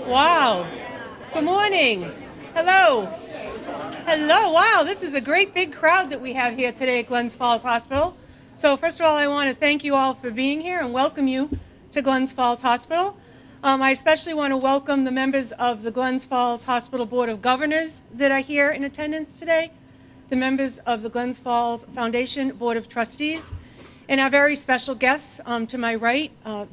Wow. Good morning. Hello. Hello. Wow, this is a great big crowd that we have here today at Glens Falls Hospital. So first of all, I want to thank you all for being here and welcome you to Glens Falls Hospital. I especially want to welcome the members of the Glens Falls Hospital Board of Governors that are here in attendance today, the members of the Glens Falls Foundation Board of Trustees, and our very special guests to my right,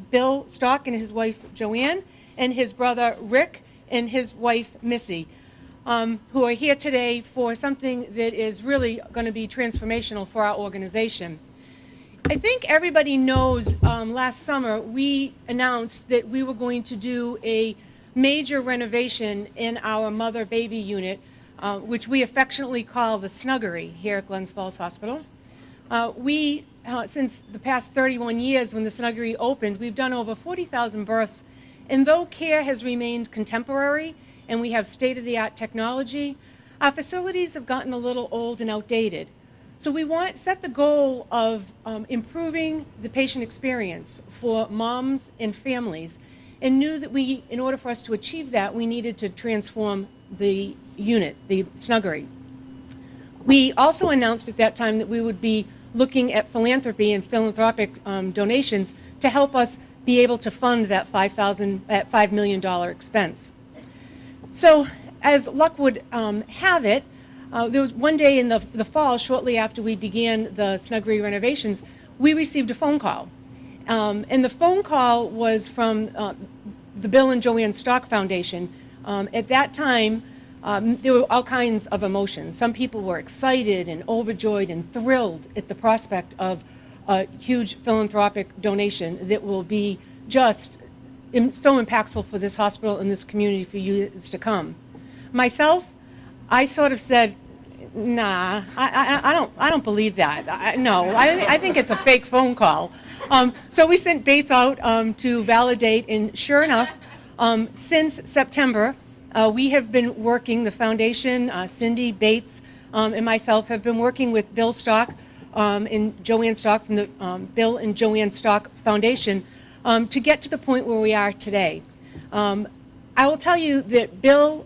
Bill Stock and his wife Joanne, and his brother Rick and his wife Missy, who are here today for something that is really going to be transformational for our organization. I think everybody knows last summer we announced that we were going to do a major renovation in our mother-baby unit, which we affectionately call the Snuggery here at Glens Falls Hospital. Since the past 31 years when the Snuggery opened, we've done over 40,000 births. And though care has remained contemporary and we have state-of-the-art technology, our facilities have gotten a little old and outdated. So we set the goal of improving the patient experience for moms and families, and knew that in order for us to achieve that, we needed to transform the unit, the Snuggery. We also announced at that time that we would be looking at philanthropy and philanthropic donations to help us be able to fund that $5 million expense. So as luck would have it, there was one day in the fall, shortly after we began the Snuggery renovations, we received a phone call. And the phone call was from the Bill and Joanne Stock Foundation. At that time, there were all kinds of emotions. Some people were excited and overjoyed and thrilled at the prospect of a huge philanthropic donation that will be just so impactful for this hospital and this community for years to come. Myself, I sort of said, nah, I don't believe that. I think it's a fake phone call. So we sent Bates out to validate, and sure enough, since September, we have been working, the foundation, Cindy, Bates, and myself have been working with Bill Stock and Joanne Stock from the Bill and Joanne Stock Foundation to get to the point where we are today. I will tell you that Bill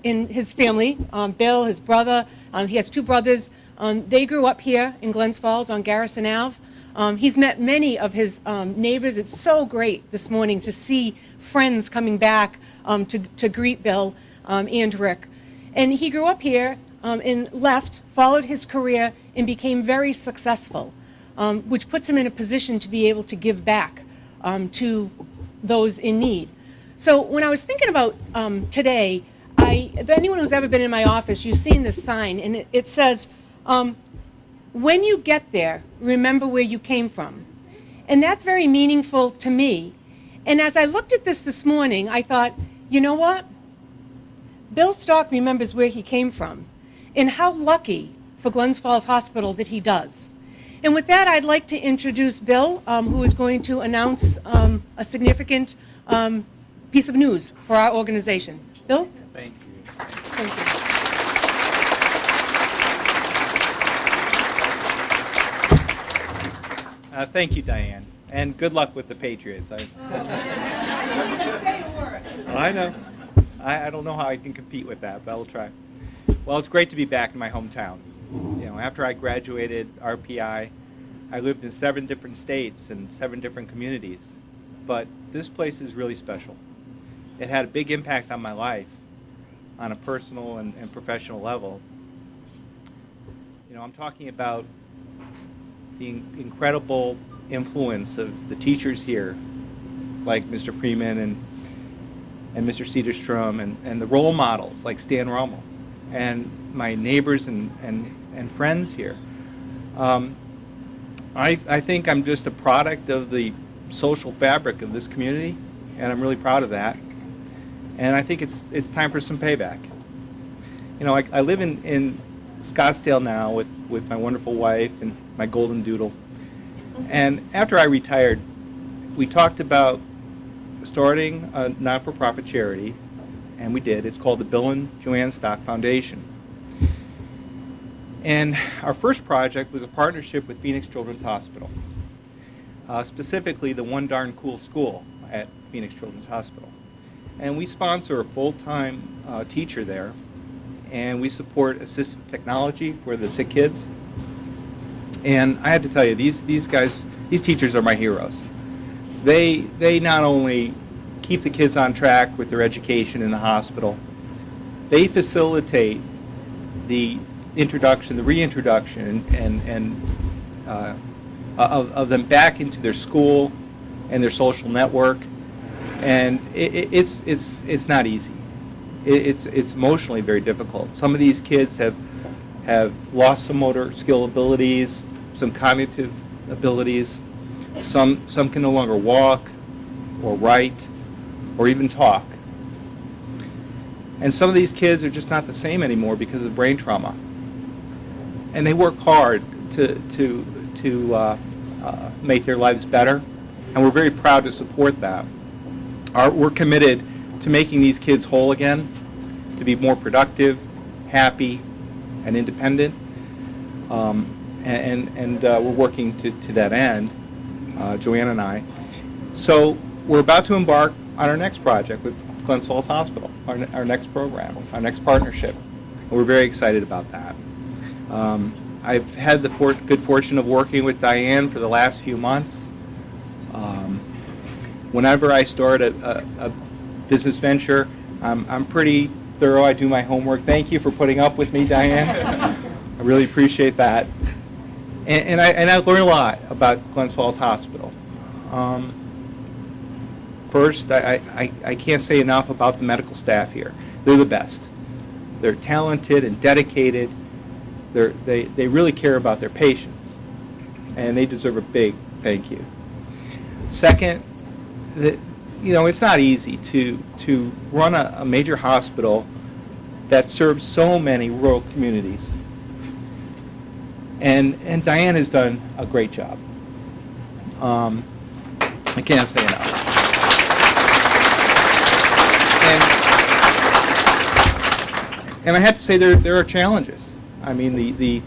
and his family, Bill, his brother, he has two brothers, they grew up here in Glens Falls on Garrison Ave. He's met many of his neighbors. It's so great this morning to see friends coming back to greet Bill and Rick. And he grew up here and left, followed his career, and became very successful, which puts him in a position to be able to give back to those in need. So when I was thinking about today, anyone who's ever been in my office, you've seen this sign, and it says, when you get there, remember where you came from. And that's very meaningful to me. And as I looked at this morning, I thought, you know what? Bill Stock remembers where he came from, and how lucky for Glens Falls Hospital that he does. And with that, I'd like to introduce Bill, who is going to announce a significant piece of news for our organization. Bill? Thank you. Thank you. Thank you, Diane, and good luck with the Patriots. I know. I don't know how I can compete with that, but I'll try. Well, it's great to be back in my hometown. You know, after I graduated RPI, I lived in 7 different states and 7 different communities, but this place is really special. It had a big impact on my life on a personal and professional level. You know, I'm talking about the incredible influence of the teachers here, like Mr. Freeman and Mr. Cedarstrom, and the role models like Stan Rommel, and my neighbors and friends here. I think I'm just a product of the social fabric of this community, and I'm really proud of that. And I think it's time for some payback. You know, I live in Scottsdale now with my wonderful wife and my golden doodle. And after I retired, we talked about starting a not-for-profit charity, and we did. It's called the Bill and Joanne Stock Foundation. And our first project was a partnership with Phoenix Children's Hospital, specifically the One Darn Cool School at Phoenix Children's Hospital. And we sponsor a full-time teacher there, and we support assistive technology for the sick kids. And I have to tell you, these teachers are my heroes. They not only keep the kids on track with their education in the hospital, they facilitate the introduction, the reintroduction, of them back into their school and their social network. And it's not easy. It's emotionally very difficult. Some of these kids have lost some motor skill abilities, some cognitive abilities. Some can no longer walk or write or even talk. And some of these kids are just not the same anymore because of brain trauma. And they work hard to make their lives better, and we're very proud to support that. We're committed to making these kids whole again, to be more productive, happy, and independent. We're working to that end, Joanne and I. So we're about to embark on our next project with Glens Falls Hospital, our next program, our next partnership. And we're very excited about that. I've had the good fortune of working with Diane for the last few months. Whenever I start a business venture, I'm pretty thorough. I do my homework. Thank you for putting up with me, Diane. I really appreciate that. And I learned a lot about Glens Falls Hospital. First, I can't say enough about the medical staff here. They're the best. They're talented and dedicated. They really care about their patients, and they deserve a big thank you. Second, it's not easy to run a major hospital that serves so many rural communities. And Diane has done a great job. I can't say enough. And I have to say there are challenges. I mean, the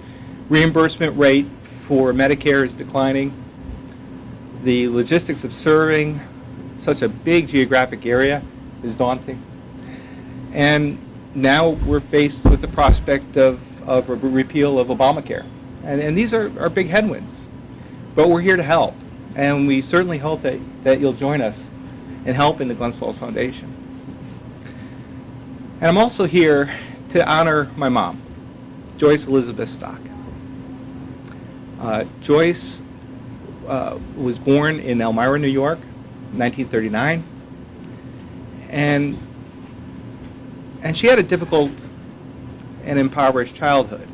reimbursement rate for Medicare is declining. The logistics of serving such a big geographic area is daunting. And now we're faced with the prospect of a repeal of Obamacare. And these are big headwinds. But we're here to help. And we certainly hope that you'll join us in helping the Glens Falls Foundation. And I'm also here to honor my mom, Joyce Elizabeth Stock. Joyce was born in Elmira, New York, 1939, and she had a difficult and impoverished childhood.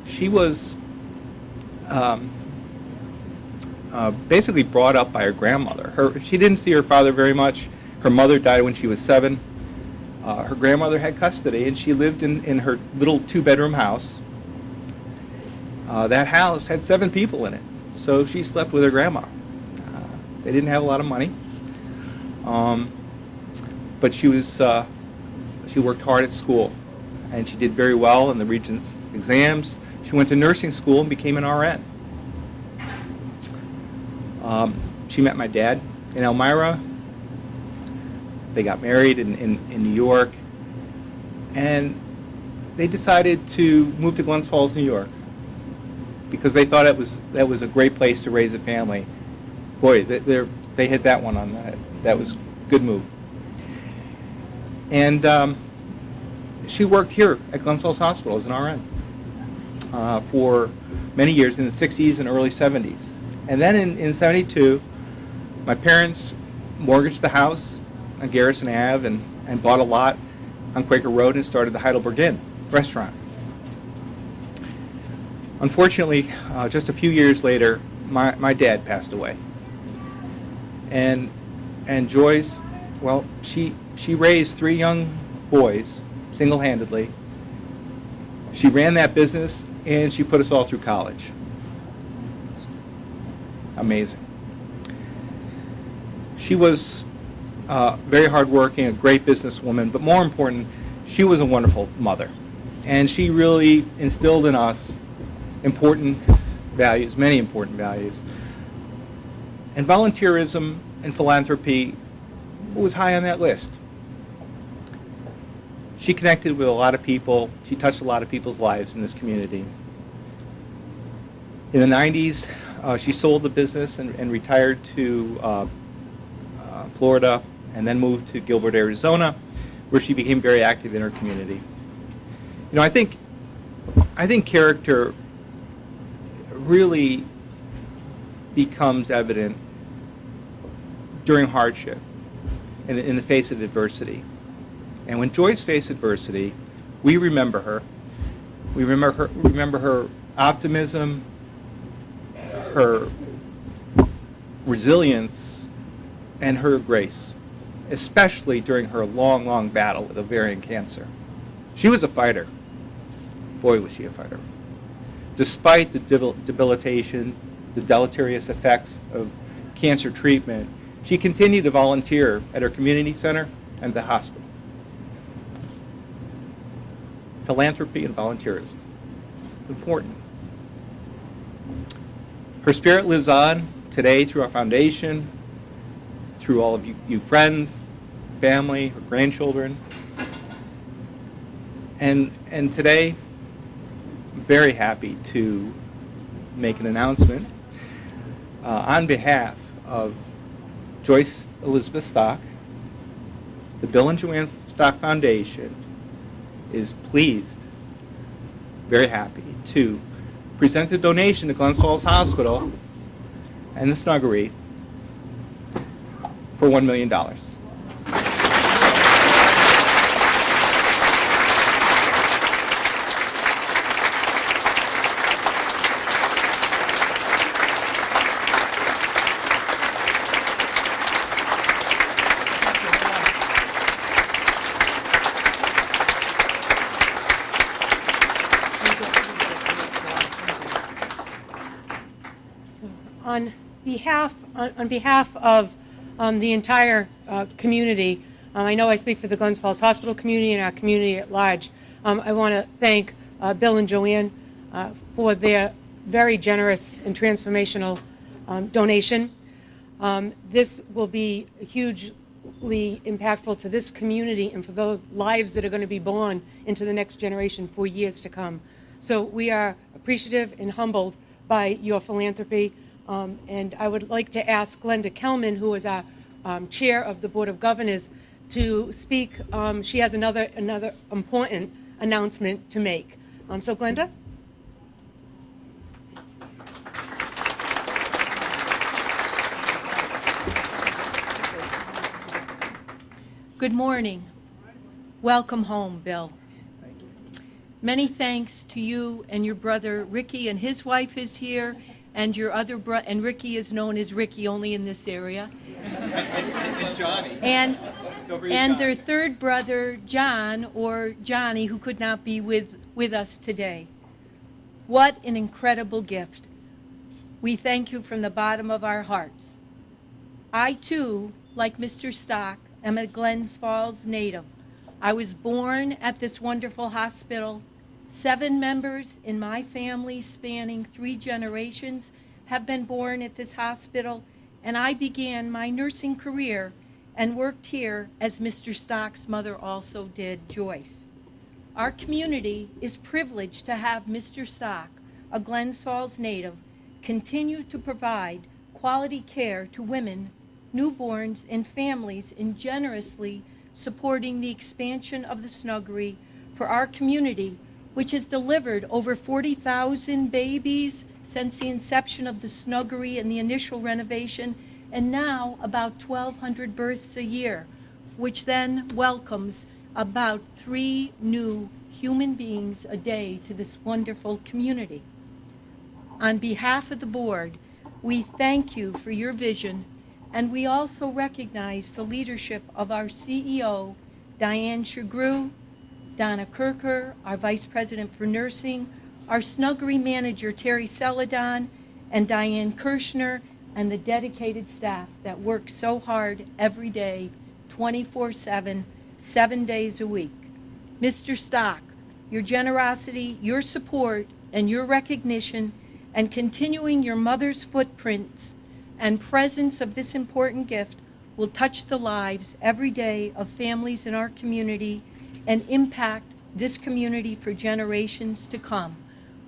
She was basically brought up by her grandmother. She didn't see her father very much. Her mother died when she was 7. Her grandmother had custody, and she lived in her little 2-bedroom house. That house had 7 people in it, so she slept with her grandma. They didn't have a lot of money, but she worked hard at school, and she did very well in the Regents exams. She went to nursing school and became an RN. She met my dad in Elmira. They got married in New York, and they decided to move to Glens Falls, New York, because they thought that was a great place to raise a family. Boy, they hit that one on the head. That was a good move. And she worked here at Glens Falls Hospital as an RN for many years in the 60s and early 70s. And then in 72, my parents mortgaged the house on Garrison Ave and bought a lot on Quaker Road and started the Heidelberg Inn restaurant. Unfortunately, just a few years later, my dad passed away. And Joyce, well, she raised 3 young boys single-handedly. She ran that business, and she put us all through college. Amazing. She was very hardworking, a great businesswoman, but more important, she was a wonderful mother. And she really instilled in us important values, many important values. And volunteerism and philanthropy was high on that list. She connected with a lot of people. She touched a lot of people's lives in this community. In the 90s, she sold the business and retired to Florida, and then moved to Gilbert, Arizona, where she became very active in her community. You know, I think character really becomes evident during hardship and in the face of adversity. And when Joyce faced adversity, we remember her. We remember her optimism, her resilience, and her grace, especially during her long, long battle with ovarian cancer. She was a fighter. Boy, was she a fighter. Despite the debilitation, the deleterious effects of cancer treatment, she continued to volunteer at her community center and the hospital. Philanthropy and volunteerism. Important. Her spirit lives on today through our foundation, through all of you friends, family, her grandchildren. And today, I'm very happy to make an announcement on behalf of Joyce Elizabeth Stock. The Bill and Joanne Stock Foundation is pleased, very happy, to present a donation to Glens Falls Hospital and the Snuggery for $1 million. On behalf of the entire community, I know I speak for the Glens Falls Hospital community and our community at large. I want to thank Bill and Joanne for their very generous and transformational donation. This will be hugely impactful to this community and for those lives that are going to be born into the next generation for years to come. So we are appreciative and humbled by your philanthropy. And I would like to ask Glenda Kelman, who is our chair of the Board of Governors, to speak. She has another important announcement to make. So Glenda? Good morning. Welcome home, Bill. Thank you. Many thanks to you and your brother Ricky, and his wife is here, and your other brother, and Ricky is known as Ricky only in this area. And Johnny. And Don't forget their Johnny. third brother, John, or Johnny, who could not be with us today. What an incredible gift. We thank you from the bottom of our hearts. I, too, like Mr. Stock, am a Glens Falls native. I was born at this wonderful hospital. 7 members in my family, spanning 3 generations, have been born at this hospital, and I began my nursing career and worked here as Mr. Stock's mother also did, Joyce. Our community is privileged to have Mr. Stock, a Glens Falls native, continue to provide quality care to women, newborns, and families, and generously supporting the expansion of the Snuggery for our community, which has delivered over 40,000 babies since the inception of the Snuggery and the initial renovation, and now about 1,200 births a year, which then welcomes about 3 new human beings a day to this wonderful community. On behalf of the board, we thank you for your vision, and we also recognize the leadership of our CEO, Diane Shagru, Donna Kirker, our Vice President for Nursing, our Snuggery Manager, Terry Celadon, and Diane Kirshner, and the dedicated staff that work so hard every day, 24/7, 7 days a week. Mr. Stock, your generosity, your support, and your recognition, and continuing your mother's footprints and presence of this important gift will touch the lives every day of families in our community and impact this community for generations to come,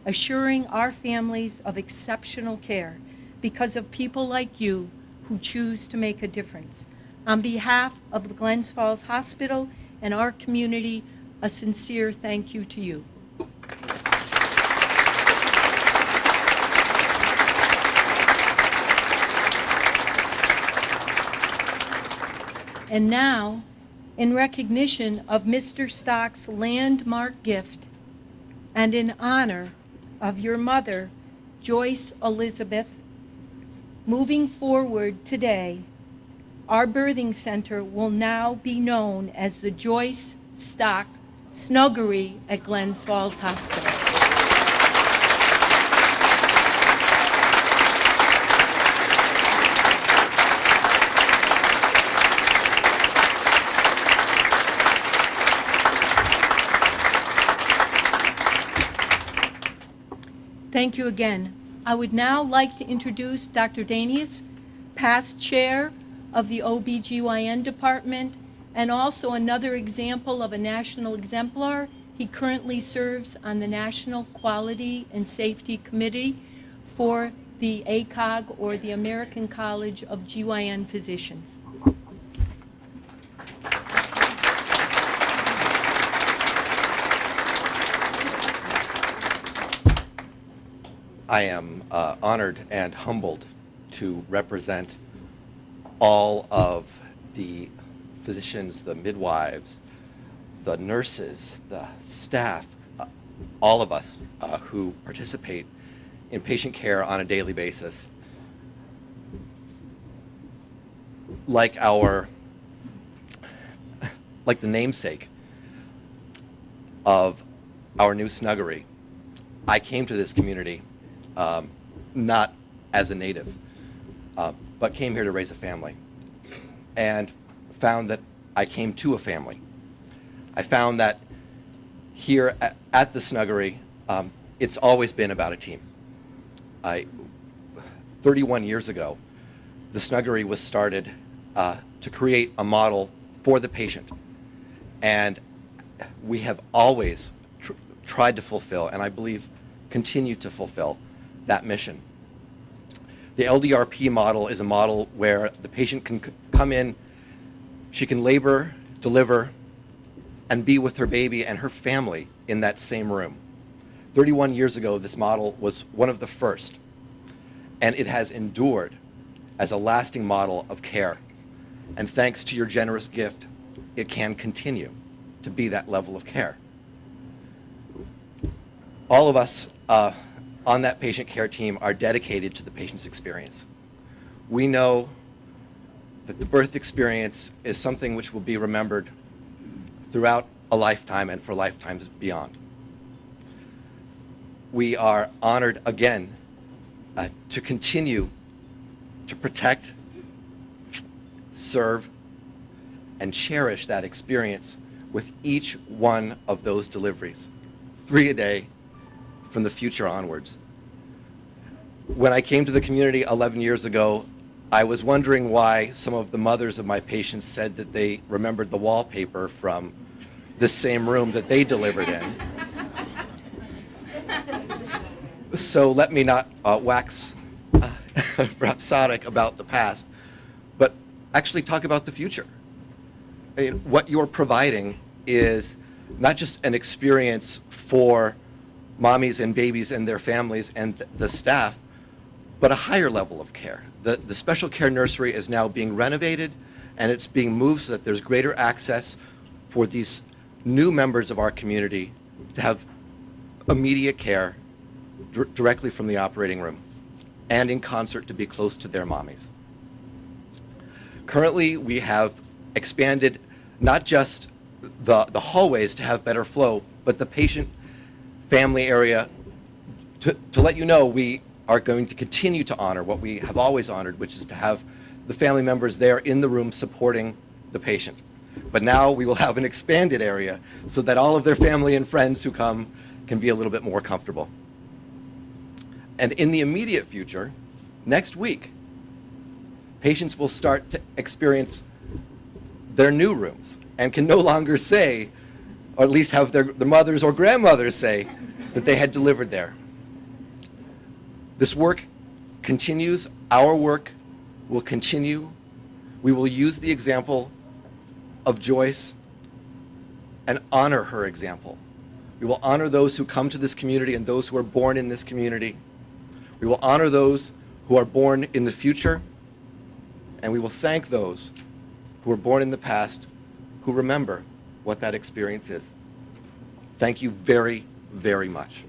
assuring our families of exceptional care because of people like you who choose to make a difference. On behalf of the Glens Falls Hospital and our community, a sincere thank you to you. And now, in recognition of Mr. Stock's landmark gift and in honor of your mother, Joyce Elizabeth, moving forward today, our birthing center will now be known as the Joyce Stock Snuggery at Glens Falls Hospital. Thank you again. I would now like to introduce Dr. Danius, past chair of the OBGYN department, and also another example of a national exemplar. He currently serves on the National Quality and Safety Committee for the ACOG, or the American College of GYN Physicians. I am honored and humbled to represent all of the physicians, the midwives, the nurses, the staff, all of us who participate in patient care on a daily basis. Like the namesake of our new snuggery, I came to this community not as a native, but came here to raise a family, and found that I came to a family. I found that here at the snuggery, it's always been about a team. 31 years ago, the snuggery was started to create a model for the patient, and we have always tried to fulfill, and I believe continue to fulfill, that mission. The LDRP model is a model where the patient can come in, she can labor, deliver, and be with her baby and her family in that same room. 31 years ago, this model was one of the first, and it has endured as a lasting model of care. And thanks to your generous gift, it can continue to be that level of care. All of us on that patient care team are dedicated to the patient's experience. We know that the birth experience is something which will be remembered throughout a lifetime and for lifetimes beyond. We are honored again to continue to protect, serve, and cherish that experience with each one of those deliveries, 3 a day, from the future onwards. When I came to the community 11 years ago, I was wondering why some of the mothers of my patients said that they remembered the wallpaper from this same room that they delivered in. So let me not wax rhapsodic about the past, but actually talk about the future. I mean, what you're providing is not just an experience for mommies and babies and their families and the staff, but a higher level of care. The special care nursery is now being renovated, and it's being moved so that there's greater access for these new members of our community to have immediate care directly from the operating room, and in concert to be close to their mommies. Currently, we have expanded not just the hallways to have better flow, but the patient family area to let you know we are going to continue to honor what we have always honored, which is to have the family members there in the room supporting the patient. But now we will have an expanded area so that all of their family and friends who come can be a little bit more comfortable. And in the immediate future, next week, patients will start to experience their new rooms and can no longer say or at least have their mothers or grandmothers say that they had delivered there. This work continues. Our work will continue. We will use the example of Joyce and honor her example. We will honor those who come to this community and those who are born in this community. We will honor those who are born in the future, and we will thank those who were born in the past who remember what that experience is. Thank you very, very much.